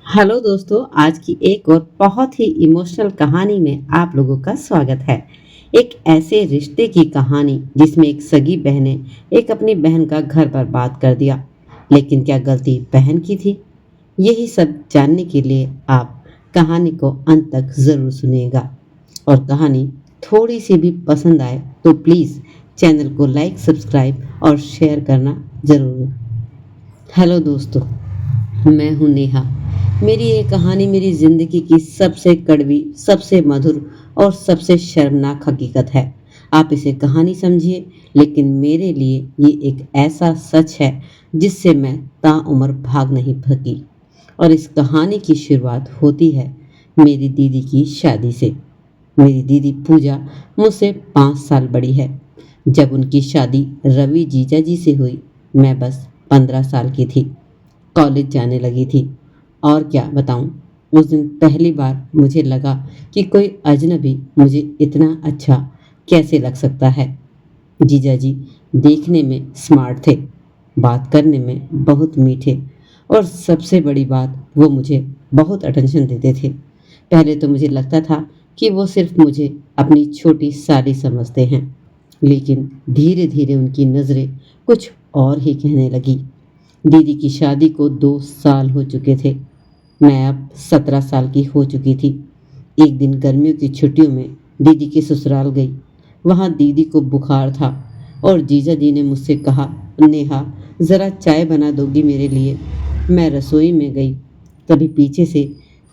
Hello दोस्तों, आज की एक और बहुत ही इमोशनल कहानी में आप लोगों का स्वागत है। एक ऐसे रिश्ते की कहानी जिसमें एक सगी बहन ने एक अपनी बहन का घर बर्बाद कर दिया। लेकिन क्या गलती बहन की थी? यही सब जानने के लिए आप कहानी को अंत तक ज़रूर सुनिएगा। और कहानी थोड़ी सी भी पसंद आए तो प्लीज़ चैनल को लाइक, सब्सक्राइब और शेयर करना ज़रूर। हेलो दोस्तों, मैं हूँ नेहा। मेरी ये कहानी मेरी ज़िंदगी की सबसे कड़वी, सबसे मधुर और सबसे शर्मनाक हकीकत है। आप इसे कहानी समझिए, लेकिन मेरे लिए ये एक ऐसा सच है जिससे मैं ताउम्र भाग नहीं सकी। और इस कहानी की शुरुआत होती है मेरी दीदी की शादी से। मेरी दीदी पूजा मुझसे 5 साल बड़ी है। जब उनकी शादी रवि जीजा जी से हुई, मैं बस 15 साल की थी। कॉलेज जाने लगी थी। और क्या बताऊं, उस दिन पहली बार मुझे लगा कि कोई अजनबी मुझे इतना अच्छा कैसे लग सकता है। जीजा जी देखने में स्मार्ट थे, बात करने में बहुत मीठे, और सबसे बड़ी बात वो मुझे बहुत अटेंशन देते थे। पहले तो मुझे लगता था कि वो सिर्फ मुझे अपनी छोटी साली समझते हैं, लेकिन धीरे धीरे उनकी नज़रें कुछ और ही कहने लगी। दीदी की शादी को 2 साल हो चुके थे। मैं अब 17 साल की हो चुकी थी। एक दिन गर्मियों की छुट्टियों में दीदी के ससुराल गई। वहाँ दीदी को बुखार था और जीजा जी ने मुझसे कहा, नेहा ज़रा चाय बना दोगी मेरे लिए? मैं रसोई में गई। तभी पीछे से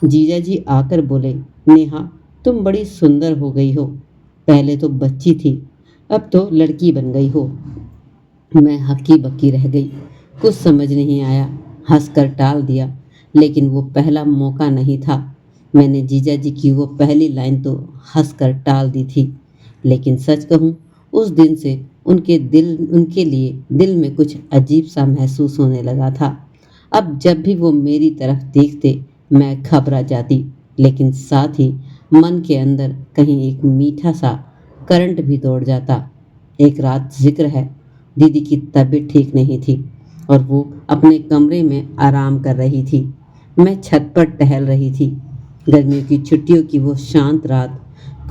जीजा जी आकर बोले, नेहा तुम बड़ी सुंदर हो गई हो। पहले तो बच्ची थी, अब तो लड़की बन गई हो। मैं हक्की बक्की रह गई। कुछ समझ नहीं आया, हंसकर टाल दिया। लेकिन वो पहला मौका नहीं था। मैंने जीजा जी की वो पहली लाइन तो हंसकर टाल दी थी। लेकिन सच कहूँ, उस दिन से उनके लिए दिल में कुछ अजीब सा महसूस होने लगा था। अब जब भी वो मेरी तरफ देखते, मैं घबरा जाती, लेकिन साथ ही मन के अंदर कहीं एक मीठा सा करंट भी दौड़ जाता। एक रात जिक्र है, दीदी की तबीयत ठीक नहीं थी और वो अपने कमरे में आराम कर रही थी। मैं छत पर टहल रही थी। गर्मियों की छुट्टियों की वो शांत रात,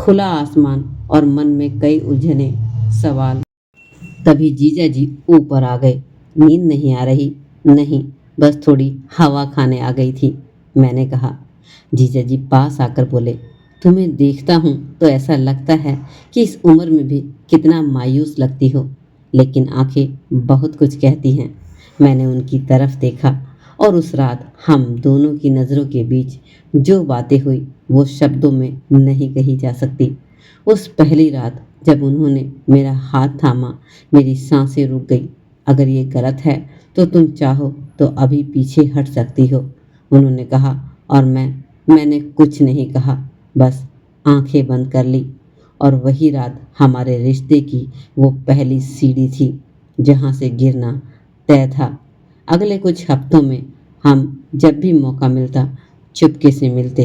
खुला आसमान और मन में कई उलझने सवाल। तभी जीजा जी ऊपर आ गए। नींद नहीं आ रही? नहीं, बस थोड़ी हवा खाने आ गई थी, मैंने कहा। जीजा जी पास आकर बोले, तुम्हें देखता हूँ तो ऐसा लगता है कि इस उम्र में भी कितना मायूस लगती हो, लेकिन आंखें बहुत कुछ कहती हैं। मैंने उनकी तरफ देखा और उस रात हम दोनों की नज़रों के बीच जो बातें हुई वो शब्दों में नहीं कही जा सकती। उस पहली रात जब उन्होंने मेरा हाथ थामा, मेरी सांसें रुक गई। अगर ये गलत है तो तुम चाहो तो अभी पीछे हट सकती हो, उन्होंने कहा। और मैंने कुछ नहीं कहा, बस आंखें बंद कर ली। और वही रात हमारे रिश्ते की वो पहली सीढ़ी थी जहाँ से गिरना तय था। अगले कुछ हफ्तों में हम जब भी मौका मिलता चुपके से मिलते।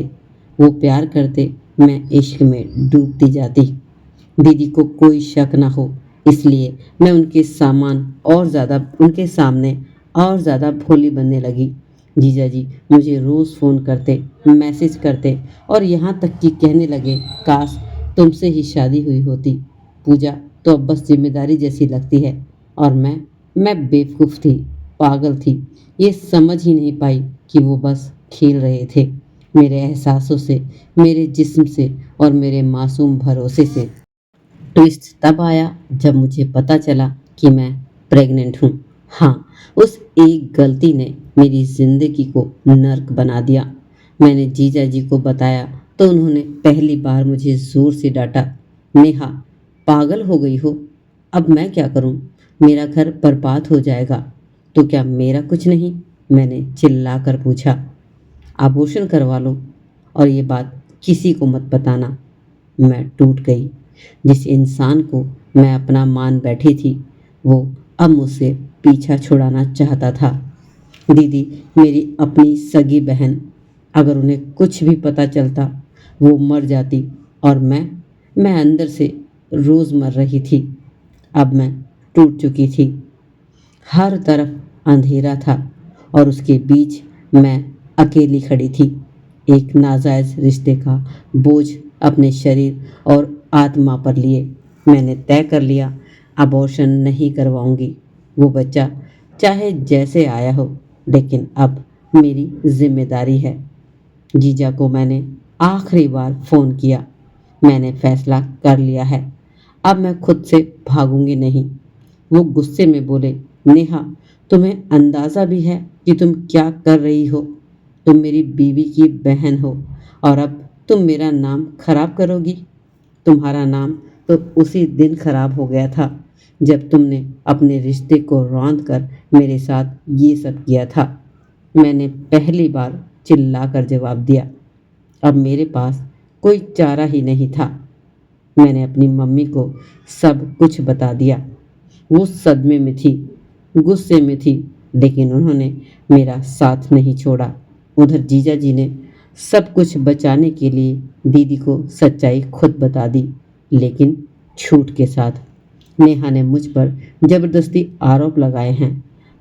वो प्यार करते, मैं इश्क में डूबती जाती। दीदी को कोई शक न हो, इसलिए मैं उनके सामने और ज़्यादा भोली बनने लगी। जीजा जी मुझे रोज़ फ़ोन करते, मैसेज करते और यहाँ तक कि कहने लगे, काश तुमसे ही शादी हुई होती। पूजा तो अब बस जिम्मेदारी जैसी लगती है। और मैं बेवकूफ़ थी, पागल थी। ये समझ ही नहीं पाई कि वो बस खेल रहे थे मेरे एहसासों से, मेरे जिस्म से और मेरे मासूम भरोसे से। ट्विस्ट तब आया जब मुझे पता चला कि मैं प्रेग्नेंट हूँ। हाँ, उस एक गलती ने मेरी ज़िंदगी को नर्क बना दिया। मैंने जीजा जी को बताया तो उन्होंने पहली बार मुझे ज़ोर से डांटा, नेहा पागल हो गई हो? अब मैं क्या करूँ? मेरा घर बर्बाद हो जाएगा। तो क्या मेरा कुछ नहीं? मैंने चिल्लाकर पूछा। आभूषण करवा लो और ये बात किसी को मत बताना। मैं टूट गई। जिस इंसान को मैं अपना मान बैठी थी, वो अब मुझसे पीछा छुड़ाना चाहता था। दीदी मेरी अपनी सगी बहन, अगर उन्हें कुछ भी पता चलता वो मर जाती। और मैं अंदर से रोज़ मर रही थी। अब मैं टूट चुकी थी। हर तरफ अंधेरा था और उसके बीच मैं अकेली खड़ी थी, एक नाजायज रिश्ते का बोझ अपने शरीर और आत्मा पर लिए। मैंने तय कर लिया, अबॉर्शन नहीं करवाऊंगी। वो बच्चा चाहे जैसे आया हो, लेकिन अब मेरी जिम्मेदारी है। जीजा को मैंने आखिरी बार फ़ोन किया। मैंने फैसला कर लिया है, अब मैं खुद से भागूंगी नहीं। वो गुस्से में बोले, नेहा, तुम्हें अंदाज़ा भी है कि तुम क्या कर रही हो? तुम मेरी बीवी की बहन हो और अब तुम मेरा नाम खराब करोगी। तुम्हारा नाम तो उसी दिन खराब हो गया था जब तुमने अपने रिश्ते को रौंद कर मेरे साथ ये सब किया था। मैंने पहली बार चिल्लाकर जवाब दिया। अब मेरे पास कोई चारा ही नहीं था। मैंने अपनी मम्मी को सब कुछ बता दिया। वो सदमे में थी, गुस्से में थी, लेकिन उन्होंने मेरा साथ नहीं छोड़ा। उधर जीजा जी ने सब कुछ बचाने के लिए दीदी को सच्चाई खुद बता दी, लेकिन झूठ के साथ। नेहा ने मुझ पर जबरदस्ती आरोप लगाए हैं।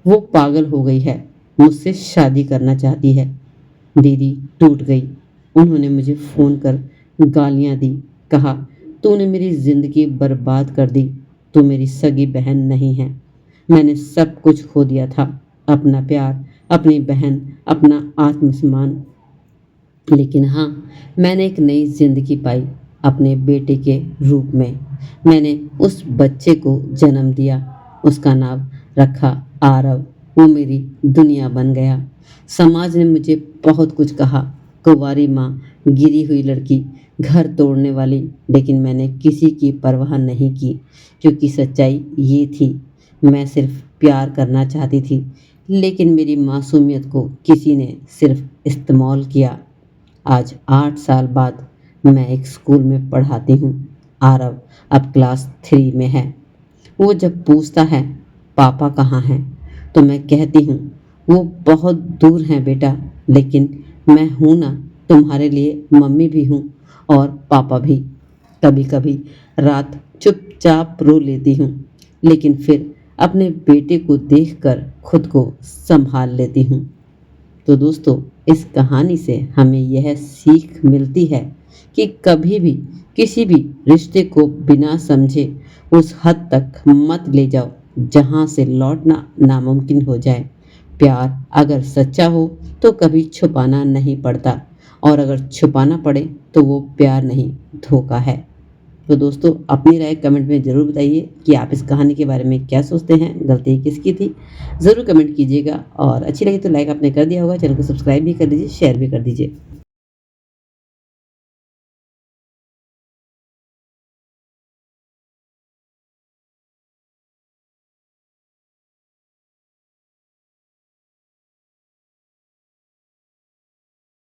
वो पागल हो गई है, मुझसे शादी करना चाहती है। दीदी टूट गई। उन्होंने मुझे फ़ोन कर गालियाँ दी, कहा, तूने मेरी ज़िंदगी बर्बाद कर दी, तू मेरी सगी बहन नहीं है। मैंने सब कुछ खो दिया था, अपना प्यार, अपनी बहन, अपना आत्मसम्मान। लेकिन हाँ, मैंने एक नई ज़िंदगी पाई अपने बेटे के रूप में। मैंने उस बच्चे को जन्म दिया, उसका नाम रखा आरव। वो मेरी दुनिया बन गया। समाज ने मुझे बहुत कुछ कहा, कुंवारी माँ, गिरी हुई लड़की, घर तोड़ने वाली, लेकिन मैंने किसी की परवाह नहीं की, क्योंकि सच्चाई ये थी, मैं सिर्फ प्यार करना चाहती थी, लेकिन मेरी मासूमियत को किसी ने सिर्फ इस्तेमाल किया। आज 8 साल बाद मैं एक स्कूल में पढ़ाती हूँ। आरव अब क्लास 3 में है। वो जब पूछता है, पापा कहाँ हैं, तो मैं कहती हूँ, वो बहुत दूर हैं बेटा, लेकिन मैं हूँ ना, तुम्हारे लिए मम्मी भी हूँ और पापा भी। कभी कभी रात चुपचाप रो लेती हूँ, लेकिन फिर अपने बेटे को देखकर खुद को संभाल लेती हूँ। तो दोस्तों, इस कहानी से हमें यह सीख मिलती है कि कभी भी किसी भी रिश्ते को बिना समझे उस हद तक मत ले जाओ जहाँ से लौटना नामुमकिन हो जाए। प्यार अगर सच्चा हो तो कभी छुपाना नहीं पड़ता, और अगर छुपाना पड़े तो वो प्यार नहीं, धोखा है। तो दोस्तों, अपनी राय कमेंट में ज़रूर बताइए कि आप इस कहानी के बारे में क्या सोचते हैं, गलती किसकी थी, ज़रूर कमेंट कीजिएगा। और अच्छी लगी तो लाइक आपने कर दिया होगा, चैनल को सब्सक्राइब भी कर दीजिए, शेयर भी कर दीजिए।